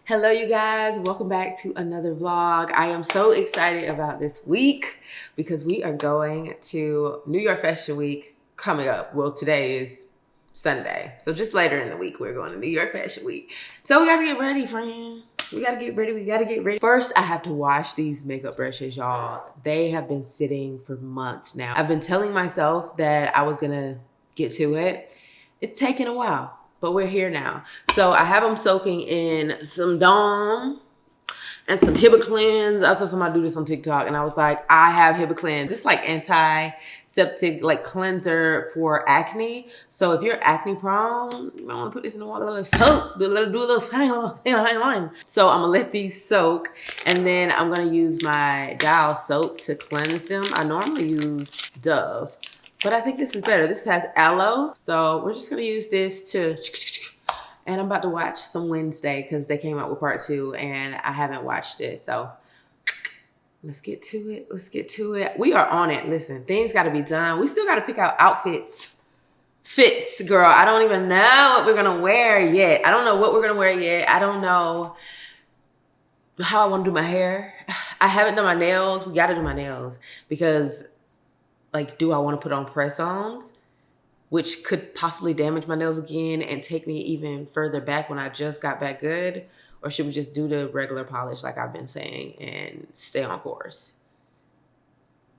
Hello you guys, welcome back to another vlog. I am so excited about this week because we are going to New York Fashion Week coming up. Well, today is Sunday, so just later in the week we're going to New York Fashion Week. So we gotta get ready, friend. We gotta get ready. First, I have to wash these makeup brushes, y'all. They have been sitting for months now. I've been telling myself that I was gonna get to it. It's taken a while, but we're here now. So I have them soaking in some Dawn and some Hibiclens. I saw somebody do this on TikTok and I was like, I have Hibiclens. This is like antiseptic like cleanser for acne. So if you're acne prone, you might want to put this in the water, a little soak, do a little thing. So I'm gonna let these soak and then I'm gonna use my Dial soap to cleanse them. I normally use Dove, but I think this is better. This has aloe. So we're just gonna use this to, and I'm about to watch some Wednesday because they came out with part 2 and I haven't watched it. So let's get to it. We are on it. Listen, things gotta be done. We still gotta pick out outfits. Fits, girl. I don't even know what we're gonna wear yet. I don't know what we're gonna wear yet. I don't know how I wanna do my hair. I haven't done my nails. We gotta do my nails because like, do I want to put on press-ons, which could possibly damage my nails again and take me even further back when I just got back good? Or should we just do the regular polish like I've been saying and stay on course?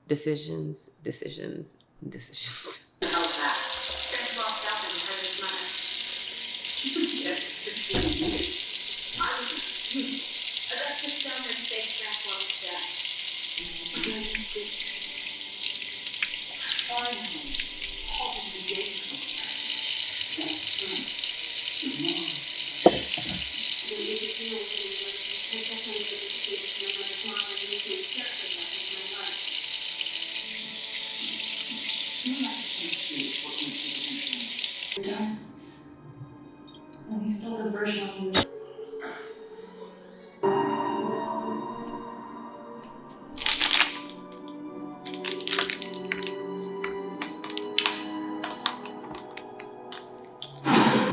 Decisions. And he's built a version of you.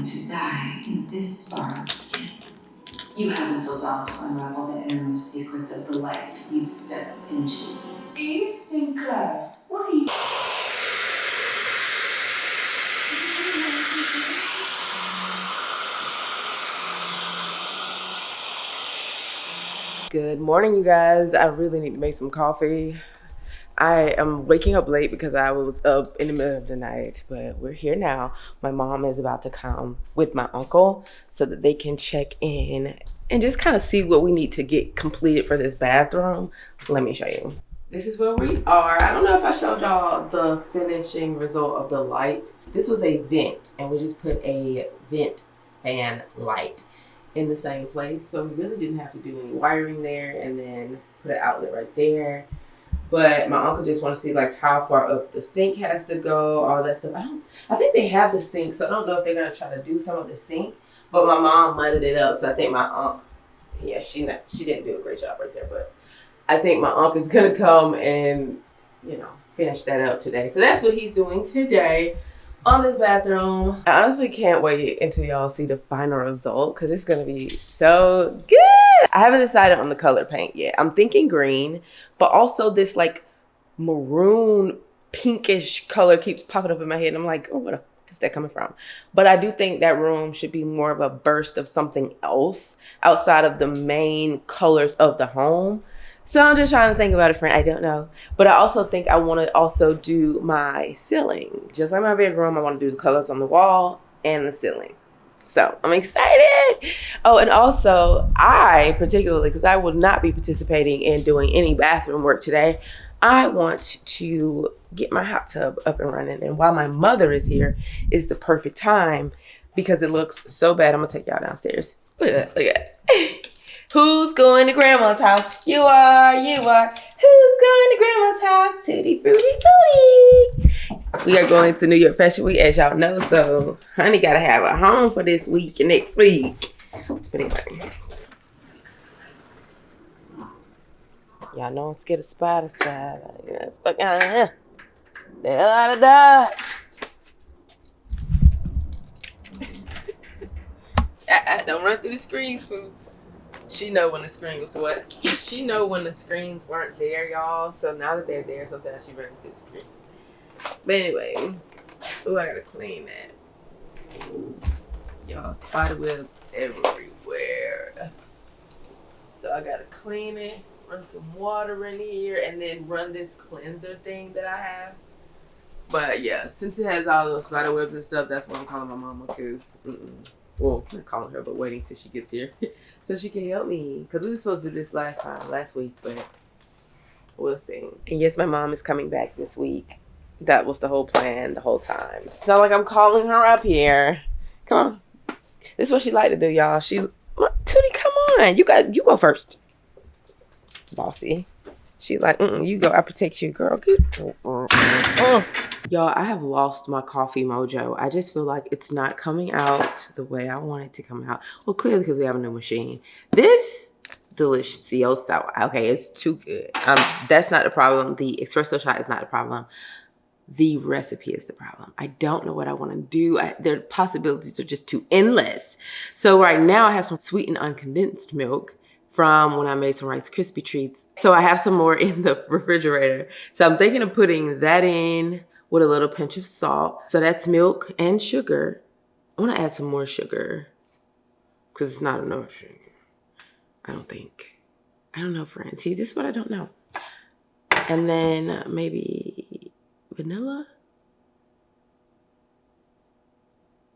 To die in this borrowed skin. You have until dawn to unravel the innermost secrets of the life you've stepped into. Edith Sinclair, what are you? Good morning, you guys. I really need to make some coffee. I am waking up late because I was up in the middle of the night, but we're here now. My mom is about to come with my uncle so that they can check in and just kind of see what we need to get completed for this bathroom. Let me show you. This is where we are. I don't know if I showed y'all the finishing result of the light. This was a vent, and we just put a vent fan light in the same place. So we really didn't have to do any wiring there, and then put an outlet right there. But my uncle just wants to see like how far up the sink has to go, all that stuff. I think they have the sink, so I don't know if they're gonna try to do some of the sink. But my mom mudded it up, so I think my uncle, yeah, she didn't do a great job right there, but I think my uncle is gonna come and, you know, finish that up today. So that's what he's doing today on this bathroom. I honestly can't wait until y'all see the final result because it's gonna be so good. I haven't decided on the color paint yet. I'm thinking green, but also this like maroon pinkish color keeps popping up in my head. And I'm like, oh, what is that coming from? But I do think that room should be more of a burst of something else outside of the main colors of the home. So I'm just trying to think about it, friend. I don't know. But I also think I want to also do my ceiling. Just like my bedroom, I want to do the colors on the wall and the ceiling. So I'm excited. Oh, and also I particularly, because I will not be participating in doing any bathroom work today, I want to get my hot tub up and running. And while my mother is here is the perfect time because it looks so bad. I'm going to take y'all downstairs. Look at that. Look at that. Who's going to grandma's house? You are. Who's going to grandma's house? Tutti frutti tutti. We are going to New York Fashion Week, as y'all know, so honey gotta have a home for this week and next week. But anyway. Y'all know I'm scared of spiders, child. Yeah, fuck out of here. The hell out of that. Don't run through the screens, fool. She know when the screen was what? She know when the screens weren't there, y'all. So now that they're there, sometimes she runs to the screen. But anyway, oh, I gotta clean that. Y'all, spider webs everywhere. So I gotta clean it, run some water in here, and then run this cleanser thing that I have. But yeah, since it has all those spider webs and stuff, that's what I'm calling my mama, because well, not calling her, but waiting till she gets here so she can help me. Because we were supposed to do this last week, but we'll see. And yes, my mom is coming back this week. That was the whole plan the whole time. It's not like I'm calling her up here. Come on. This is what she like to do, y'all. Tootie, come on. You go first. Bossy. She like, you go. I protect you, girl. Good. Y'all, I have lost my coffee mojo. I just feel like it's not coming out the way I want it to come out. Well, clearly because we have a new machine. This delicioso. Okay, it's too good. That's not the problem. The espresso shot is not the problem. The recipe is the problem. I don't know what I want to do. Their possibilities are just too endless. So right now I have some sweetened uncondensed milk from when I made some Rice Krispie treats. So I have some more in the refrigerator. So I'm thinking of putting that in with a little pinch of salt. So that's milk and sugar. I want to add some more sugar because it's not enough sugar. I don't think. I don't know, Fren. See, this is what I don't know. And then maybe vanilla?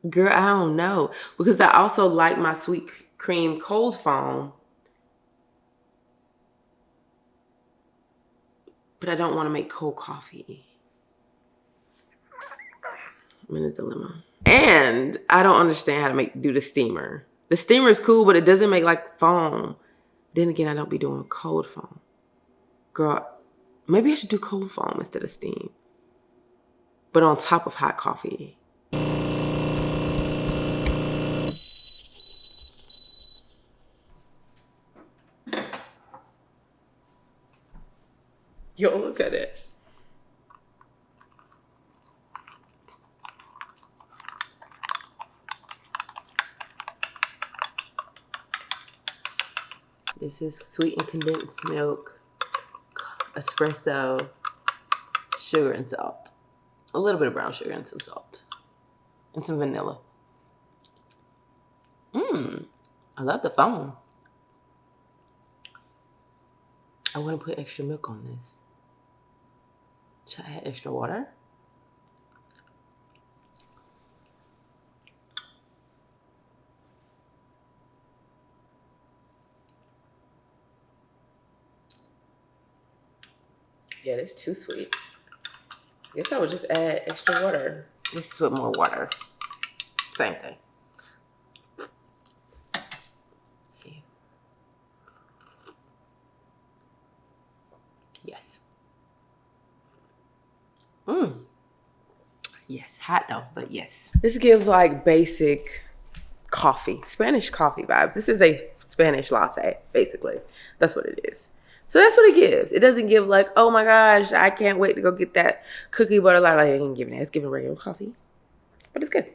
Girl, I don't know. Because I also like my sweet cream cold foam. But I don't want to make cold coffee. I'm in a dilemma. And I don't understand how to do the steamer. The steamer is cool, but it doesn't make like foam. Then again, I don't be doing cold foam. Girl, maybe I should do cold foam instead of steam. But on top of hot coffee. Yo, look at it. This is sweetened condensed milk, espresso, sugar and salt. A little bit of brown sugar and some salt. And some vanilla. I love the foam. I want to put extra milk on this. Should I add extra water? Yeah, that's too sweet. I guess I would just add extra water. This is with more water. Same thing. Let's see. Yes. Yes, hot though, but yes. This gives like basic coffee, Spanish coffee vibes. This is a Spanish latte, basically. That's what it is. So that's what it gives. It doesn't give like, oh my gosh, I can't wait to go get that cookie butter latte. Like, it ain't giving that. It's giving regular coffee, but it's good.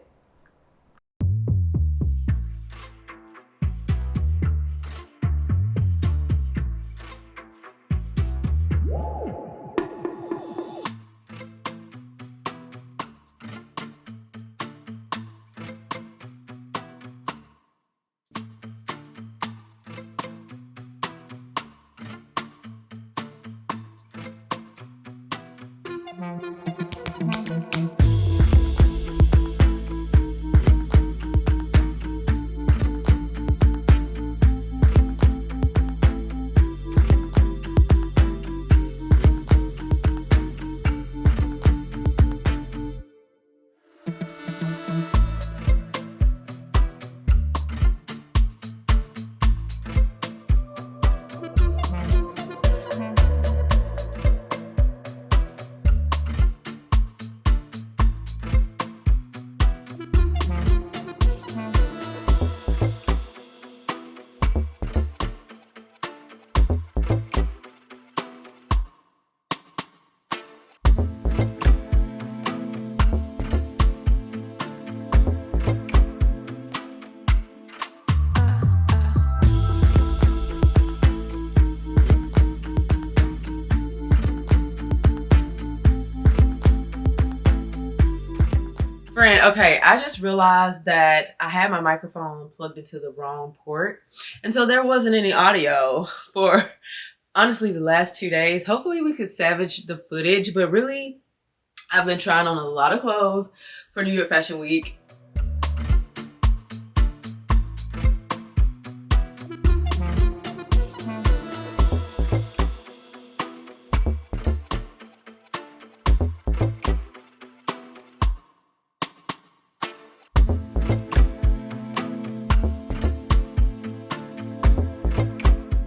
Friend, okay, I just realized that I had my microphone plugged into the wrong port. And so there wasn't any audio for honestly the last 2 days. Hopefully we could salvage the footage, but really I've been trying on a lot of clothes for New York Fashion Week.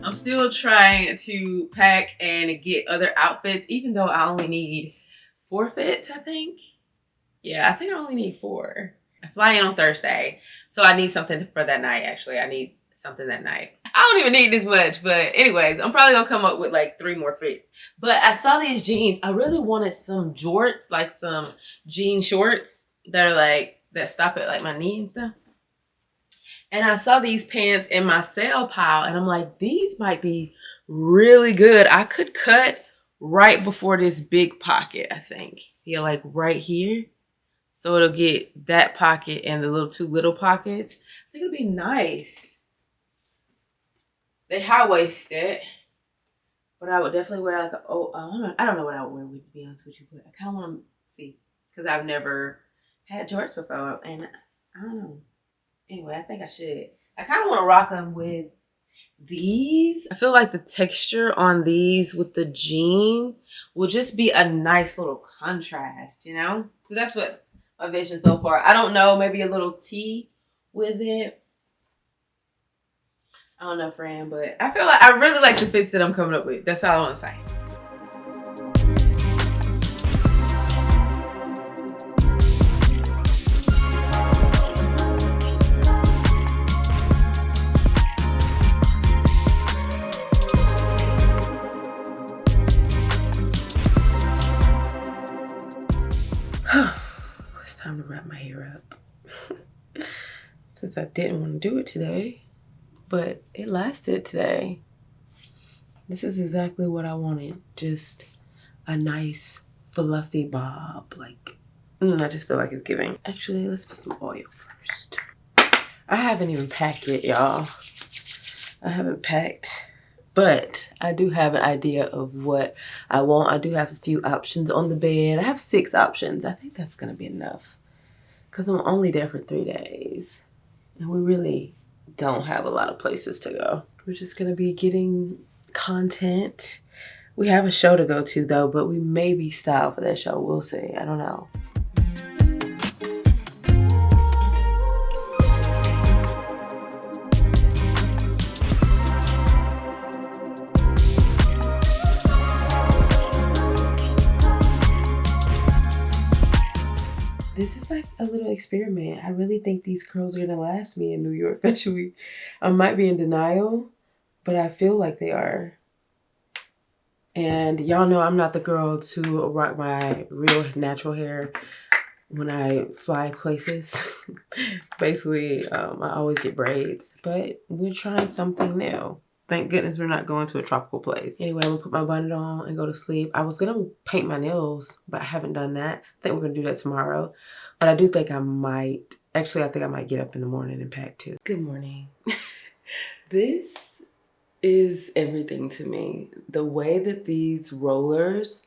I'm still trying to pack and get other outfits, even though I only need 4 fits, I think. Yeah, I think I only need 4. I fly in on Thursday, so I need something for that night, actually. I need something that night. I don't even need this much, but anyways, I'm probably gonna come up with like 3 more fits. But I saw these jeans. I really wanted some jorts, like some jean shorts that are like, that stop at like my knee and stuff. And I saw these pants in my sale pile and I'm like, these might be really good. I could cut right before this big pocket, I think. Yeah, like right here. So it'll get that pocket and the little 2 little pockets. I think it'll be nice. They high-waisted. But I would definitely wear like I don't know what I would wear, to be honest with you. But I kind of want to see. Because I've never had jorts before. And I don't know. Anyway, I think I should. I kind of want to rock them with these. I feel like the texture on these with the jean will just be a nice little contrast, you know? So that's what my vision so far. I don't know, maybe a little tee with it. I don't know, Fran, but I feel like I really like the fits that I'm coming up with. That's all I want to say. It's time to wrap my hair up. Since I didn't want to do it today, but it lasted today. This is exactly what I wanted. Just a nice fluffy bob. Like, I just feel like it's giving. Actually, let's put some oil first. I haven't even packed yet, y'all. I haven't packed. But I do have an idea of what I want. I do have a few options on the bed. I have 6 options. I think that's going to be enough. Because I'm only there for 3 days. And we really don't have a lot of places to go. We're just going to be getting content. We have a show to go to, though. But we may be styled for that show. We'll see. I don't know. This is like a little experiment. I really think these curls are gonna last me in New York Fashion Week. I might be in denial, but I feel like they are. And y'all know I'm not the girl to rock my real natural hair when I fly places. Basically, I always get braids, but we're trying something new. Thank goodness we're not going to a tropical place. Anyway, I'm gonna put my bonnet on and go to sleep. I was gonna paint my nails, but I haven't done that. I think we're gonna do that tomorrow. But I do think I might, actually I think I might get up in the morning and pack too. Good morning. This is everything to me. The way that these rollers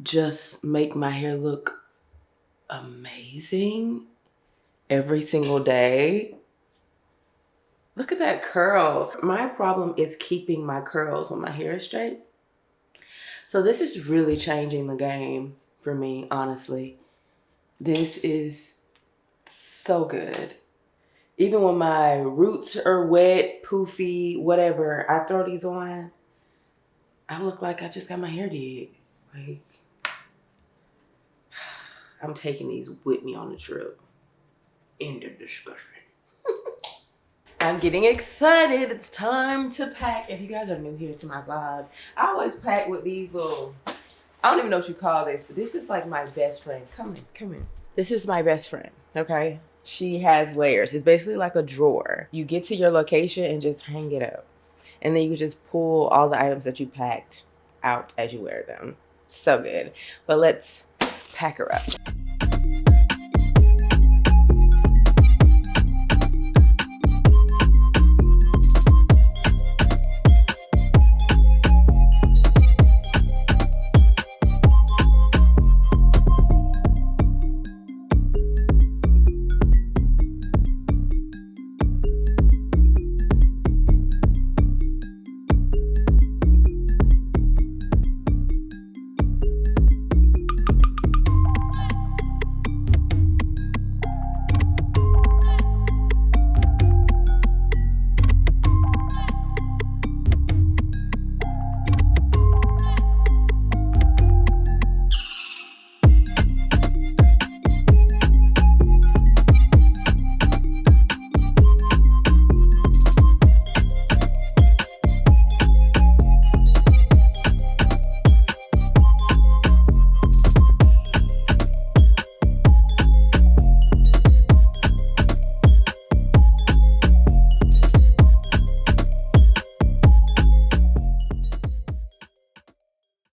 just make my hair look amazing every single day. Look at that curl. My problem is keeping my curls when my hair is straight. So this is really changing the game for me, honestly. This is so good. Even when my roots are wet, poofy, whatever, I throw these on, I look like I just got my hair did. Like, I'm taking these with me on the trip. End of discussion. I'm getting excited. It's time to pack. If you guys are new here to my vlog, I always pack with these little, I don't even know what you call this, but this is like my best friend. Come in. This is my best friend, okay? She has layers. It's basically like a drawer. You get to your location and just hang it up. And then you can just pull all the items that you packed out as you wear them. So good. But let's pack her up.